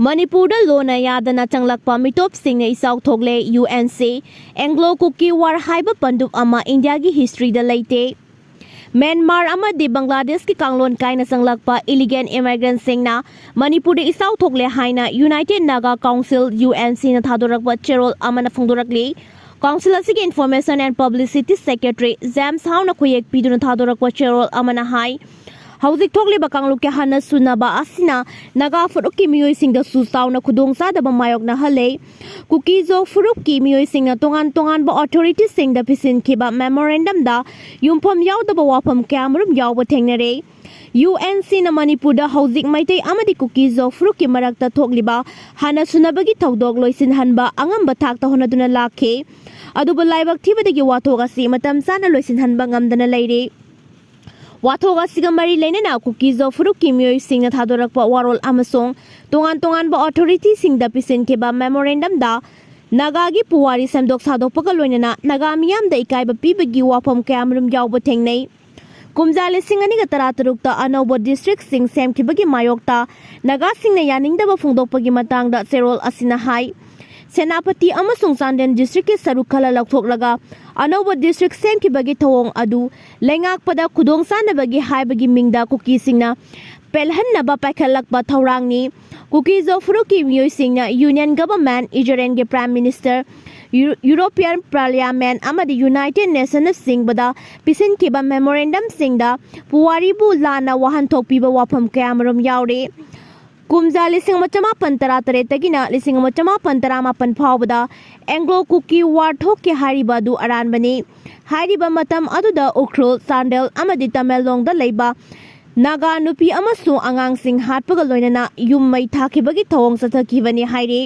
Manipur lona yadana changlakpa mitopsingna isau thogle UNC Anglo KUKI war haiba pandup ama India gi history da leite Myanmar amadi Bangladesh ki kanglon kaina changlakpa illegal immigrant singna Manipur de isau thogle haina United NAGA Council UNC na thadorakpa cherol amana phungdorakli Council asigi Information and Publicity Secretary James Hauna khoyek piduna thadorakpa cherol amana hai Hauzik thokli bakanglu ke hana sunaba asina naga furuk ki miyoi singda susau na khudong sa da mayok na hale kuki zo furuk ki miyoi singna tongan ba authority singda pisin khiba memorandum da yumpham yaw da wapham kamrum yaw ba thengnare UNC na Manipur da hauzik maitai amadi kuki zo furuk ki marakta thokliba hana sunaba gi thodok loisin hanba angam mathakta honaduna lakhe aduba laibak thibadagi wathoga si matam sana loisin hanba ngamdana leire Wathoga sigamari lenena kuki zo furuk ki miyoi singna thadorakpa warol amasong tongan ba authority singda pisin keba memorandum da naga gi puwari samdok sadokpaga loinana naga miyamda ekaiba pibage wapham kamrum yawba thengnei kumjale singani ga taratarukta anouba district sing semkibagi mayokta naga singna yaningdaba phungdokpagi matangda serol asina hai Senapati amasung Sanden district ke sarukhala lakthoklaga anouba district semkibagi thawong adu lengakpada khudong sanabagi haibagi mingda kuki singna pelhannaba paikhalakba thawrangni kuki zo furuki miyoi singna union government Israel prime minister European Parliament amadi United Nations singbada pisin kiba memorandum singda puwari bu lana wahan thokpiba wapham kayamarum yaure Kumja lising macama pantara tere tagina lising macama pantara mapan phawda Anglo KUKI war thok ke hyriba du aran bani hyriba matam aduda ukrul sandal amadi tamelong da leiba naga nupi amasu angang sing hatpaga loinana yum mai thakibagi thawong sathakibani hairi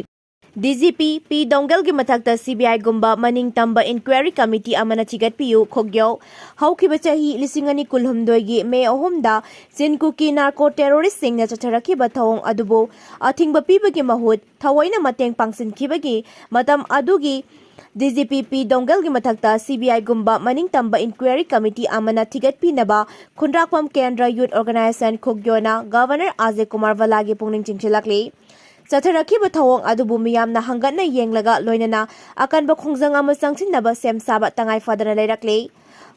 DGP P Doungel gi mathakta CBI gumba maning tamba inquiry committee amana chigatpiu khogyo haukiba chahi lisingani kulhumdoi gi me ahumda sinkuki narco terrorist singna chatharaki ba thawong adubo athingba pibagi mahut thawaina mateng pangsin khibagi matam adugi DGP P Doungel gi mathakta CBI gumba maning tamba inquiry committee amana thigatpi naba khundrakpam kendra youth organization khogyona governor Ajay Kumar Valagi pungning chingchilakli Satharaki thawong adubu miyamna hangatna yenglaga loinana akanba khongjang ama sangthinnaba sem saba tangai fadana leirakle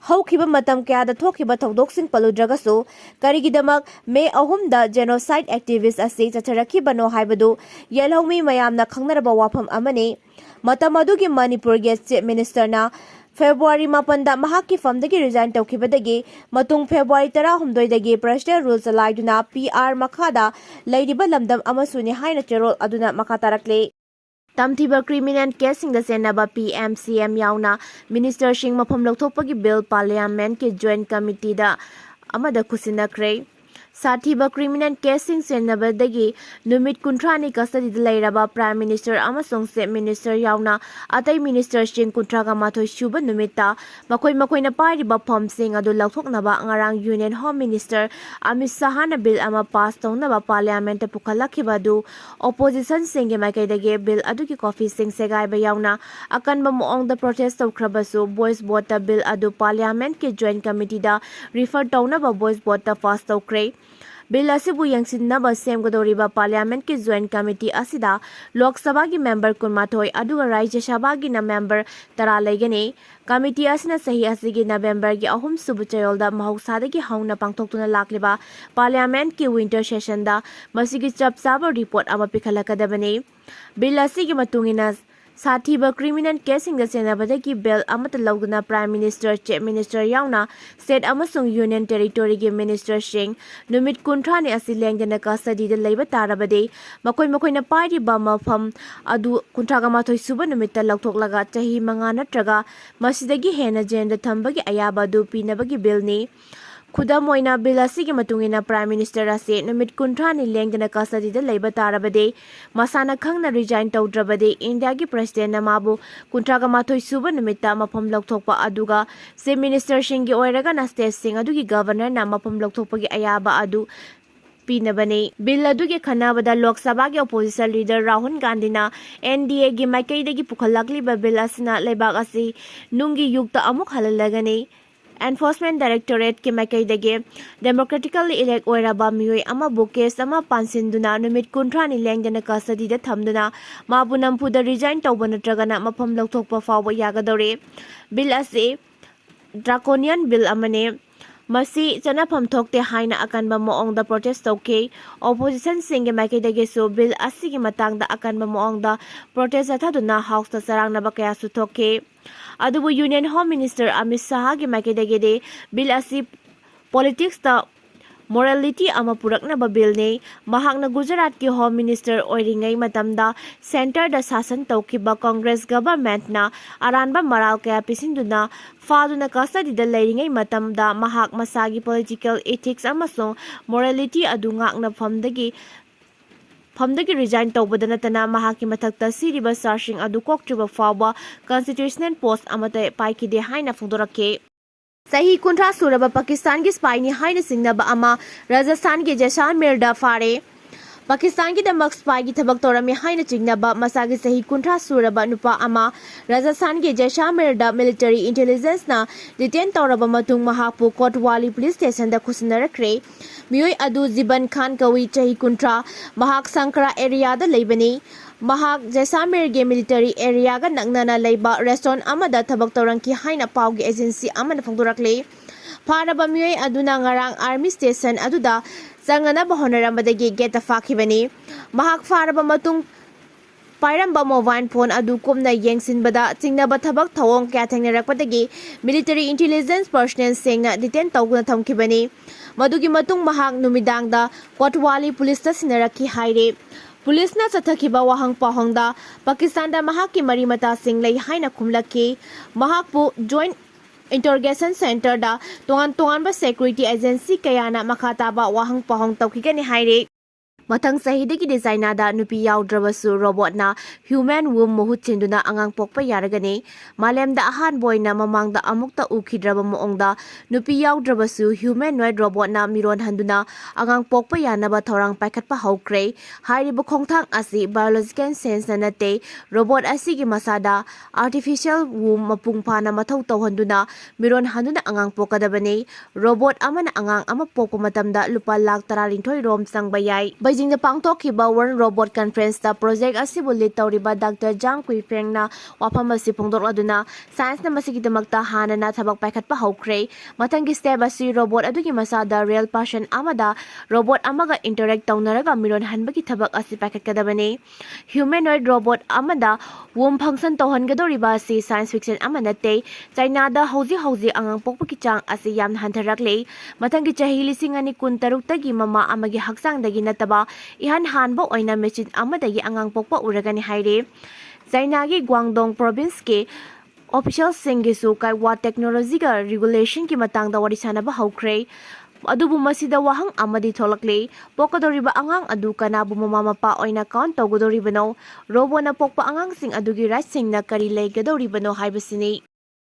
haukiba matam kya da thokiba thodoksin paludragasu karigidamak me ahumda genocide activist ase Satharaki no haibadu yelhomi mayamna khangnaraba wapham amane matam adugi Manipur ge chief minister na February 8 da mahaki famdagi resign tawkibadagi matung February 13 dagi president rules alaiduna PR makhada leiriba lamdam amasuni haina cherol aduna makatarakle Tamthiba criminal case sing da senaba PMCM yauna minister sing mapham lokthopagi bill parliament ke joint committee da amada kusinakre Sathiba criminal case sing senabadagi numit kuntrani custody lairaba prime minister amasong state minister yauna atai minister sing kuntraga mathoi shuba numita makoi na pariba phom sing adu laukthoknaba ngarang union home minister Amit Sahana bill ama pass tawnaba parliament pukhalakhiba du opposition sing ge makaidagi bill adu ki coffee sing segai ba yauna akanba moong da protest tawkhrabasu voice vote ta bill adu parliament ke joint committee da refer tawnaba voice vote ta pass tawkre Bill asibu yangsinnaba semgadoriba parliament ki joint committee asida Lok Sabha ki member kunmathoi aduga Rajya Sabha ki na member tara leigani committee asina sahi asigi November ki ahum subu chayolda mahausada ki hauna pangthoktuna lakliba parliament ki winter session da masigi chap saba report aba pikhalakadabani bill asigi matungina Sathiba criminal case in the Senabadaki bill amata loguna prime minister chief minister yauna state amasung union territory gi minister sing numit kuntrani asileng dana custody de leiba tarabade makoi na party ba mafam adu kuntraga mathoi suba numita lakthoklaga chahi manga natraga masidagi hena jenda thambagi ayaba du pinabagi bill ni Khudam oina bill asigi matungina prime minister ase numit kuntrani lengdana custody de leiba tarabade masana khangna resign tawdrabade India gi president namabu kuntraga mathoi suba numita mafam lokthokpa aduga se minister singi oiraga na state sing adugi governor na mafam lokthokpa gi ayaba adu Pinabane bill adugi khanabada Lok Sabha gi opposition leader Rahul Gandhi na NDA gi maikai dagi pukhalakli ba bill asina lebak ase nungi yukta amuk halalagani Enforcement Directorate ki maikaidagi democratically elect oiraba miyoi amabu case ama pansinduna numit kuntrani lengdana custody da thamduna mabu nampuda resign tawba natragana mafam lauthokpa fawba yagadore. Bill asi draconian bill amane masi chanafam thokte haina akanba moongda protest tawke. Opposition singe maikaidagi su bill asigi matangda akanba moongda protest athaduna house ta sarangnaba kaya su thokke. Adubu Union Home Minister Amit Shah gi maikaidagi bill asi politics ta morality ama puraknaba bill ne. Mahakna Gujarat ki Home Minister oiringai matamda center da sasan tawkiba Congress government na aranba maral kaya pisinduna faduna custody da leiringai matamda mahak masagi political ethics amasong morality adu ngakna famdagi resign tawbada natana mahaki mathakta siriba sarshing adu koktriba fawba constitutional post amata paikide haina phongdorake. Sahi kuntra suraba Pakistan ki spy ni haina singnaba ama Rajasthan ki Jaisalmer da fare. Pakistan ki damak spy ki thabak torami haina chingnaba masagi sahi kuntra suraba nupa ama Rajasthan ki Jaisalmer da military intelligence na detain toraba matung mahapu Kotwali police station da khusnarakre. Miyoi adu Ziban Khan kawi chahi kuntra mahak Sankara area da leibani. Mahak Jaisalmer ge military area ga nagnana leiba restaurant amada thabak torangki haina pawgi agency amana phongdorakle. Pharaba miyoi aduna ngarang army station aduda zangana bahonaramadagi geta fakhibani. Mahak pharaba matung pairamba mobile phone adu kumna yengsinbada chingnaba thabak thawong kya thengnarakpadagi military intelligence personnel sengna detain tawguna thamkibani. Madugi matung mahak numidangda Kotwali police ta sinaraki haire. Police na sathakiba wahang pahongda Pakistan da mahak ki mari mata sing lei haina khumlaki. Mahak pu joint interrogation center da tongan ba security agency kayana makhata ba wahang pahong tawkigani haire. Mathang sahidagi designa da nupi yaudраbasu robot na human womb mohut chinduna angang pokpa yaragani. Malemda ahan boy na mamangda amukta ukhidraba moongda nupi yaudраbasu humanoid robot na miron handuna angang pokpa yanaba thorang paikhatpa haukre. Hyriba khongthang asi biological sense na nate robot asigi masada artificial womb mapungpa na mathau tawhanduna miron handuna angang pokadabani. Robot amana angang ama pokpa matamda lupa lakh 13 rom sangbayai. Beijing da pangtokhiba World Robot Conference da project asibu lead tawriba Dr. Jang Kui Feng na wapham asi phongdokladuna science na masigidamakta hana na thabak paikhatpa haukre. Mathangi step asi robot adugi masada real person amada robot amaga interact tawnaraga miron hanbagi thabak asi paikhatkadabani. Humanoid robot amada womb function tawhangadoriba asi science fiction amanate. China da hauji angang pokpaki chang asi yamna hantharakle. Mathangi chahi 2016 tagi mama amagi haksang dagi nataba ihan hanbo oina machine amadagi angang pokpa uragani haire. China gi Guangdong province ke official singisu kai wa technology ga regulation ki matangda wari sanaba haukre. Adubu masida wahang amadi tholakle pokadoriba angang adu kanabu mama mapa oina count tawgodoribano robo na pokpa angang sing adugi right sing na kari leigadoribano haibasini.